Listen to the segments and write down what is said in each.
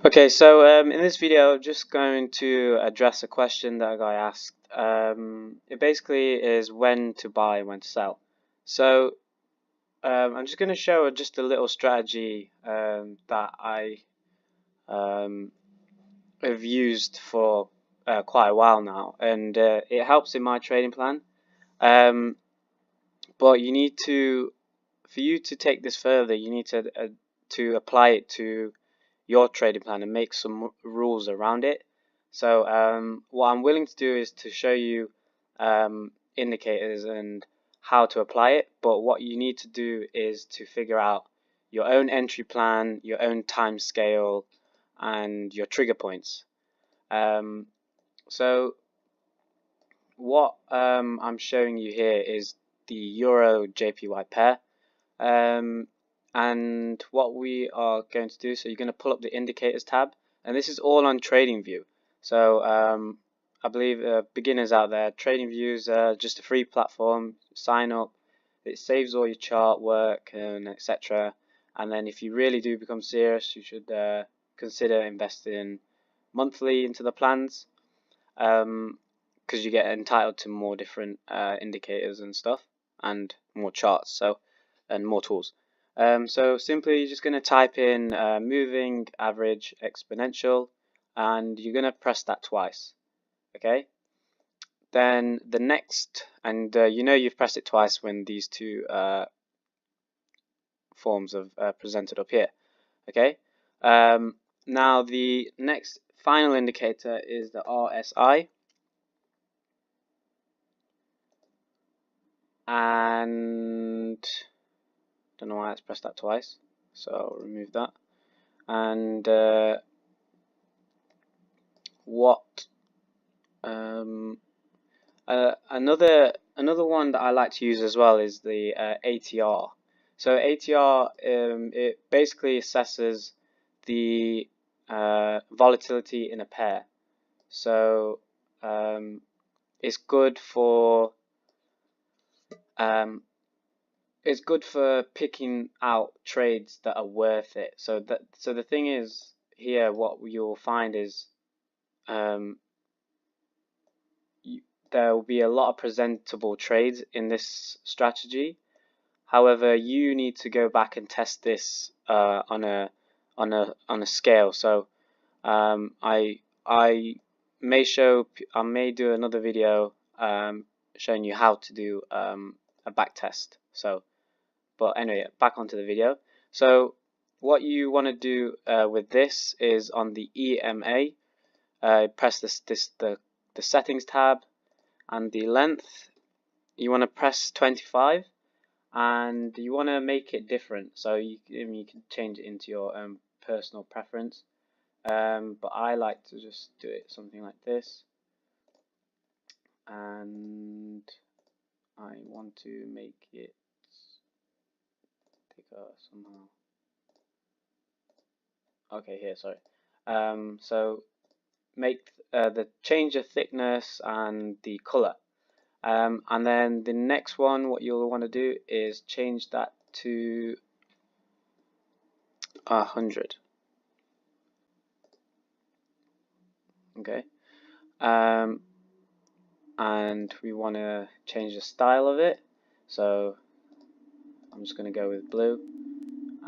Okay, so in this video, I'm just going to address a question that a guy asked. It basically is when to buy and when to sell. So I'm just going to show just a little strategy that I have used for quite a while now, and it helps in my trading plan. But you need to, for you to take this further, you need to apply it to your trading plan and make some rules around it. So what I'm willing to do is to show you indicators and how to apply it, but what you need to do is to figure out your own entry plan, your own time scale, and your trigger points. So what I'm showing you here is the Euro JPY pair. And what we are going to do, so you're going to pull up the indicators tab, and this is all on TradingView. So I believe beginners out there, TradingView is just a free platform. Sign up, it saves all your chart work and etc. And then if you really do become serious, you should consider investing monthly into the plans, because you get entitled to more different indicators and stuff, and more charts, and more tools. So simply you're just going to type in moving average exponential, and you're going to press that twice. Okay, then the next, and you know you've pressed it twice when these two forms are presented up here. Okay, now the next final indicator is the RSI, and don't know why it's pressed that twice, so I'll remove that. And another one that I like to use as well is the ATR. So ATR, it basically assesses the volatility in a pair. So it's good for picking out trades that are worth it. So the thing is here, what you'll find is there will be a lot of presentable trades in this strategy. However, you need to go back and test this on a scale. So I may do another video showing you how to do a back test. So, but anyway, back onto the video. So what you want to do with this is on the EMA, press the settings tab, and the length you want to press 25, and you want to make it different. So you can change it into your personal preference, but I like to just do it something like this, and I want to make it thicker somehow. Okay, here, sorry. So make change the thickness and the color, and then the next one, what you'll want to do is change that to 100. Okay, and we want to change the style of it, so I'm just going to go with blue,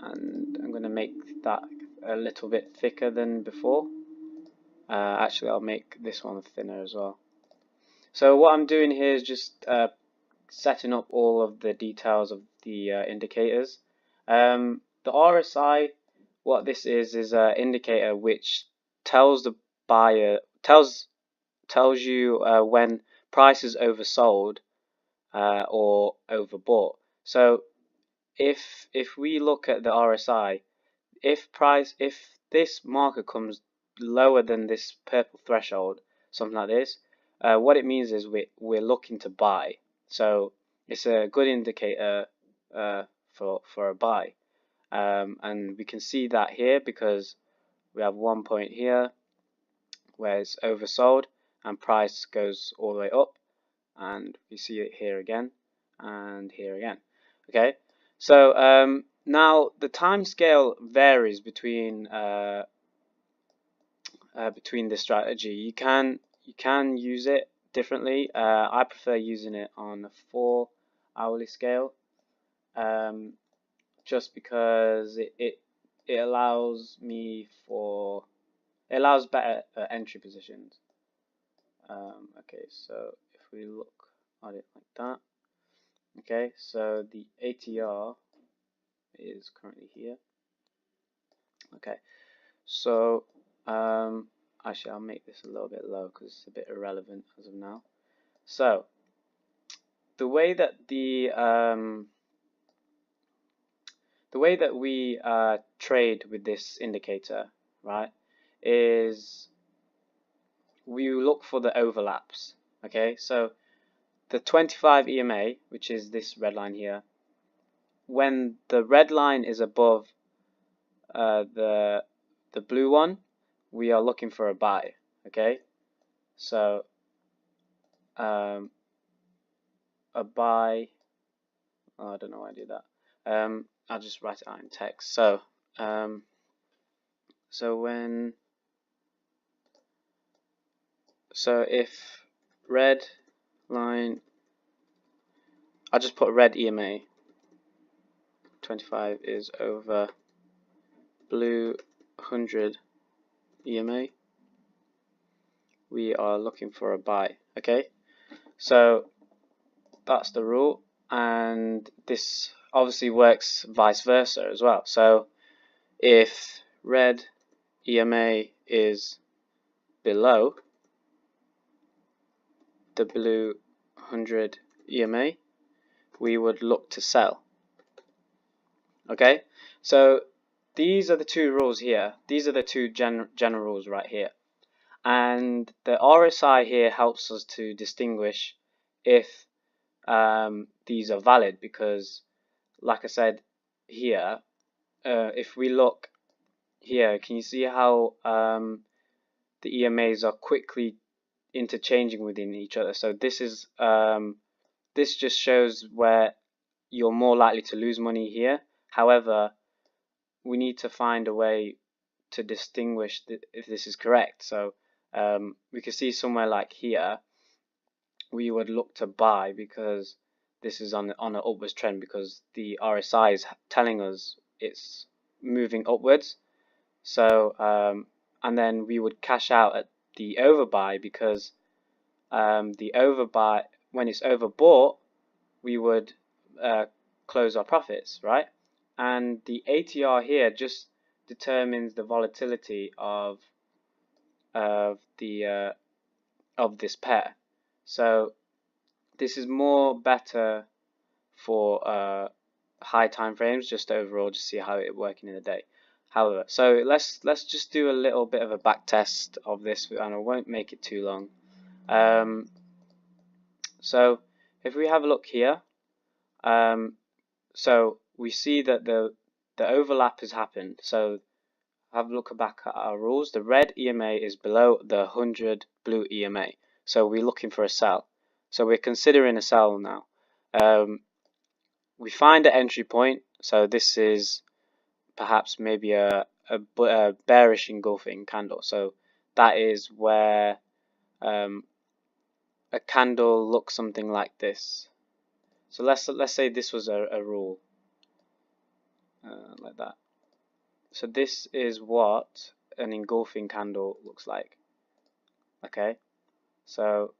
and I'm going to make that a little bit thicker than before. Actually, I'll make this one thinner as well. So what I'm doing here is just setting up all of the details of the indicators. The RSI, what this is an indicator which tells the buyer, tells you when price is oversold or overbought. So if we look at the RSI, if this marker comes lower than this purple threshold, something like this, what it means is we're looking to buy. So it's a good indicator for a buy, and we can see that here because we have one point here where it's oversold and price goes all the way up, and we see it here again and here again. Okay, so now the time scale varies between between this strategy. You can use it differently. I prefer using it on a 4-hourly scale, just because it allows me better entry positions. Okay, so if we look at it like that, okay, so the ATR is currently here. Okay, so actually I'll make this a little bit low because it's a bit irrelevant as of now. So the way that we trade with this indicator, right, is we look for the overlaps. Okay, so the 25 EMA, which is this red line here, when the red line is above the blue one, we are looking for a buy. Okay, so a buy. Oh, I don't know why I did that. I'll just write it out in text. So if red line, I'll just put red EMA 25 is over blue 100 EMA, we are looking for a buy. Okay, so that's the rule, and this obviously works vice versa as well. So if red EMA is below the blue 100 EMA, we would look to sell. Okay, so these are the two rules here. These are the two general rules right here, and the RSI here helps us to distinguish if these are valid, because like I said here, if we look here, can you see how the EMAs are quickly interchanging within each other? So this is this just shows where you're more likely to lose money here. However, we need to find a way to distinguish if this is correct. So we can see somewhere like here, we would look to buy because this is on an upwards trend, because the RSI is telling us it's moving upwards. So and then we would cash out at the overbuy, because the overbuy, when it's overbought, we would close our profits, right? And the ATR here just determines the volatility of this pair. So this is more better for high time frames, just overall, just see how it working in the day. However, so let's just do a little bit of a back test of this, and I won't make it too long. So if we have a look here, so we see that the overlap has happened. So have a look back at our rules. The red EMA is below the 100 blue EMA, so we're looking for a sell. So we're considering a sell now. We find an entry point, so this is perhaps maybe a bearish engulfing candle. So that is where a candle looks something like this. So let's say this was a rule like that. So this is what an engulfing candle looks like. Okay, so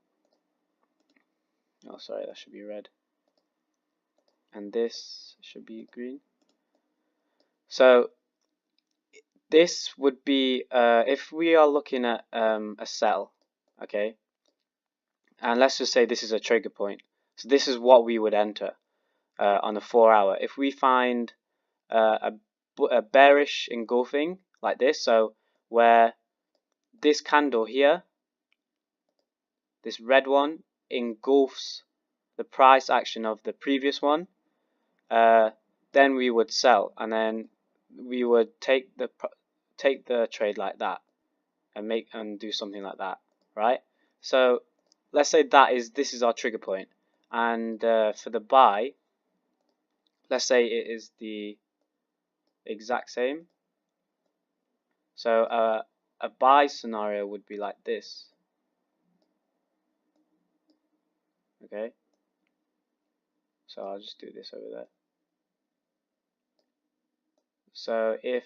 oh sorry, that should be red, and this should be green. So this would be if we are looking at a sell, okay, and let's just say this is a trigger point. So this is what we would enter on a 4-hour. If we find a bearish engulfing like this, so where this candle here, this red one, engulfs the price action of the previous one, then we would sell, and then we would take the trade like that and do something like that, right? So let's say this is our trigger point, and for the buy, let's say it is the exact same. So a buy scenario would be like this. Okay, so I'll just do this over there. So if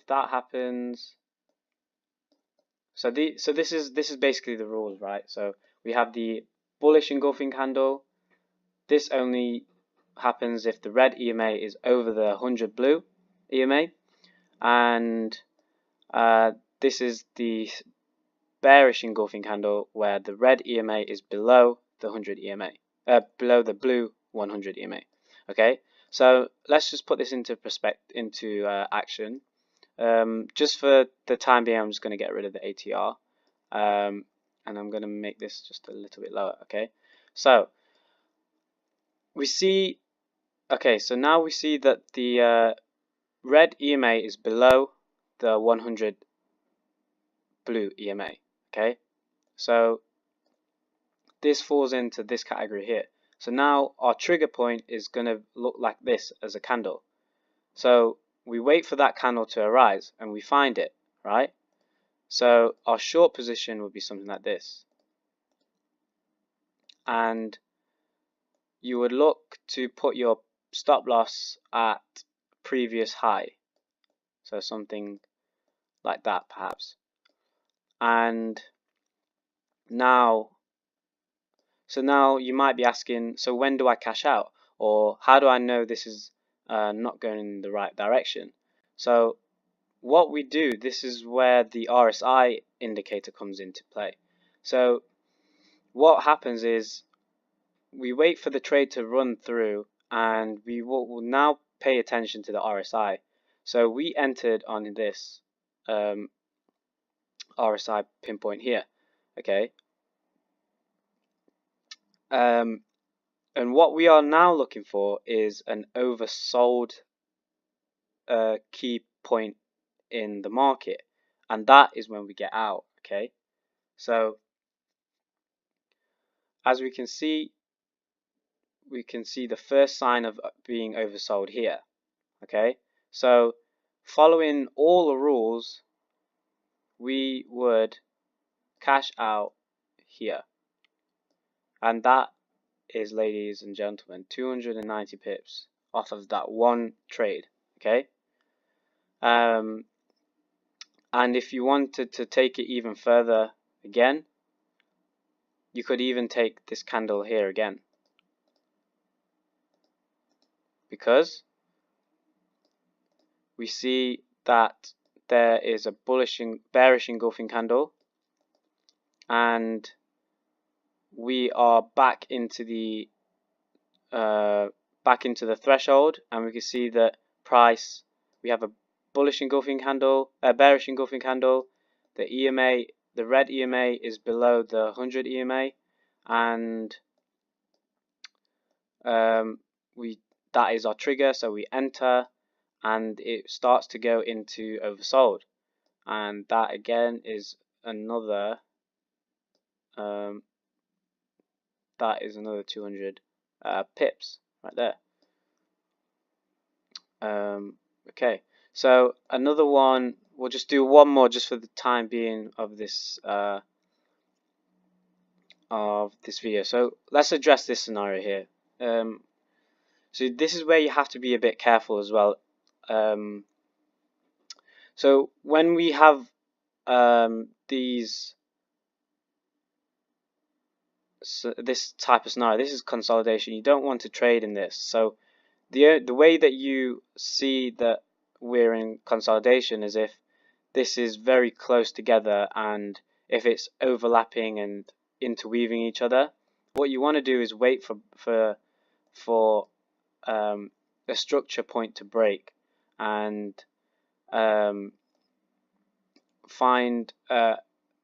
that happens, so this is basically the rules, right? So we have the bullish engulfing candle. This only happens if the red EMA is over the 100 blue EMA, and this is the bearish engulfing candle where the red EMA is below the 100 EMA, below the blue 100 EMA. Okay, so let's just put this into action. Just for the time being, I'm just going to get rid of the ATR, and I'm going to make this just a little bit lower. Okay, so we see, okay, so now we see that the red EMA is below the 100 blue EMA. Okay, so this falls into this category here. So now our trigger point is going to look like this as a candle. So we wait for that candle to arise and we find it, right? So our short position would be something like this. And you would look to put your stop loss at previous high. So something like that perhaps. And now, so now you might be asking, so when do I cash out? Or how do I know this is not going in the right direction? So what we do, this is where the RSI indicator comes into play. So what happens is we wait for the trade to run through and we will now pay attention to the RSI. So we entered on this RSI pinpoint here, okay? And what we are now looking for is an oversold key point in the market, and that is when we get out. Okay, so as we can see the first sign of being oversold here. Okay, so following all the rules, we would cash out here, and that is, ladies and gentlemen, 290 pips off of that one trade. Okay, and if you wanted to take it even further again, you could even take this candle here again, because we see that there is a bearish engulfing candle, and we are back into the threshold, and we can see that price, we have a bullish engulfing candle, a bearish engulfing candle. The EMA, the red EMA is below the 100 EMA, and that is our trigger. So we enter, and it starts to go into oversold, and that again is another 200 pips right there. Okay, so another one, we'll just do one more just for the time being of this video. So let's address this scenario here. So this is where you have to be a bit careful as well. So when we have this type of scenario, this is consolidation. You don't want to trade in this. So the way that you see that we're in consolidation is if this is very close together, and if it's overlapping and interweaving each other. What you want to do is wait for a structure point to break, and find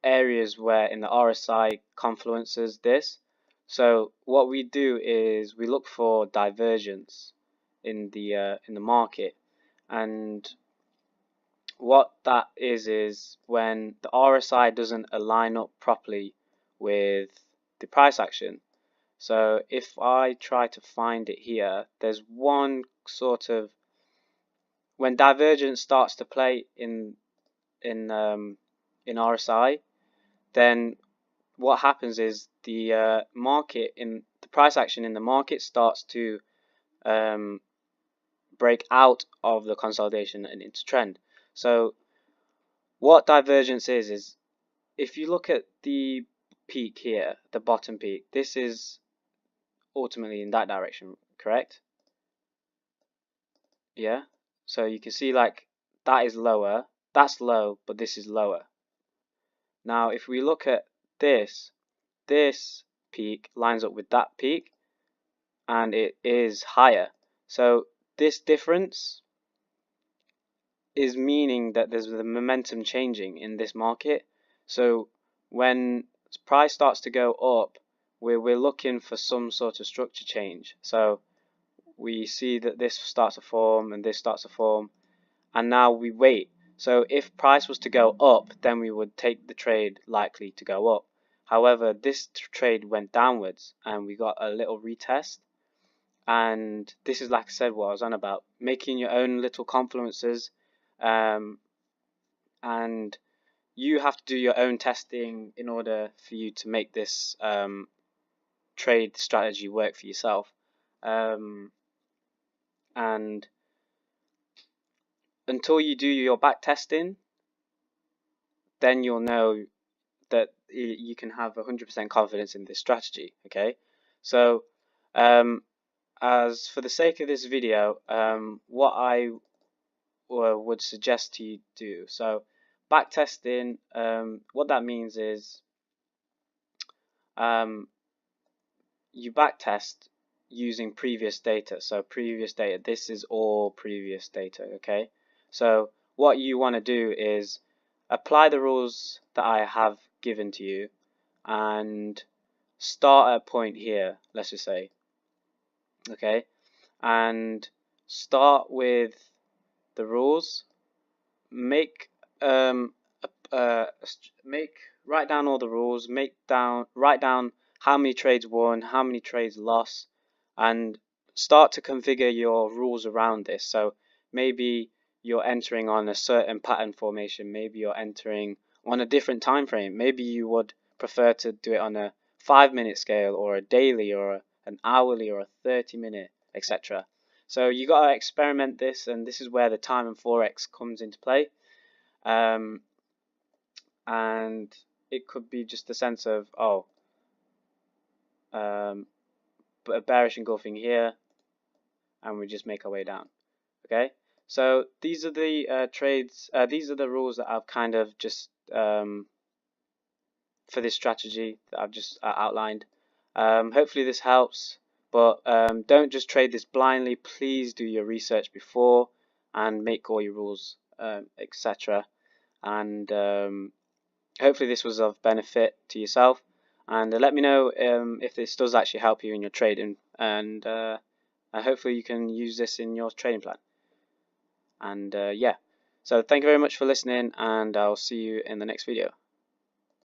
areas where in the RSI confluences this. So what we do is we look for divergence in the market, and what that is when the RSI doesn't align up properly with the price action. So if I try to find it here, there's one sort of, when divergence starts to play in in RSI, then what happens is the price action in the market starts to break out of the consolidation and into trend. So what divergence is if you look at the peak here, the bottom peak, this is ultimately in that direction, correct? Yeah, so you can see like that is lower, that's low, but this is lower. Now if we look at this peak lines up with that peak and it is higher. So this difference is meaning that there's the momentum changing in this market. So when price starts to go up, we're looking for some sort of structure change. So we see that this starts to form and this starts to form, and now we wait. So if price was to go up, then we would take the trade likely to go up. However, this trade went downwards and we got a little retest, and this is, like I said, what I was on about, making your own little confluences, and you have to do your own testing in order for you to make this trade strategy work for yourself. And until you do your back testing, then you'll know that you can have 100% confidence in this strategy. Okay, so as for the sake of this video, what I would suggest to you do, so back testing, what that means is you back test using previous data. So previous data, this is all previous data. Okay, so what you want to do is apply the rules that I have given to you and start at a point here, let's just say, okay, and start with the rules, write down all the rules, write down how many trades won, how many trades lost, and start to configure your rules around this. So maybe you're entering on a certain pattern formation, maybe you're entering on a different time frame, maybe you would prefer to do it on a 5-minute scale or a daily or an hourly or a 30-minute, etc. So you got to experiment this, and this is where the time and forex comes into play. And it could be just a sense of, but a bearish engulfing here, and we just make our way down. Okay, so these are the trades. These are the rules that I've kind of just for this strategy that I've just outlined. Hopefully this helps, but don't just trade this blindly. Please do your research before and make all your rules, etc. And hopefully this was of benefit to yourself, and let me know if this does actually help you in your trading, and hopefully you can use this in your trading plan. And yeah, so thank you very much for listening, and I'll see you in the next video.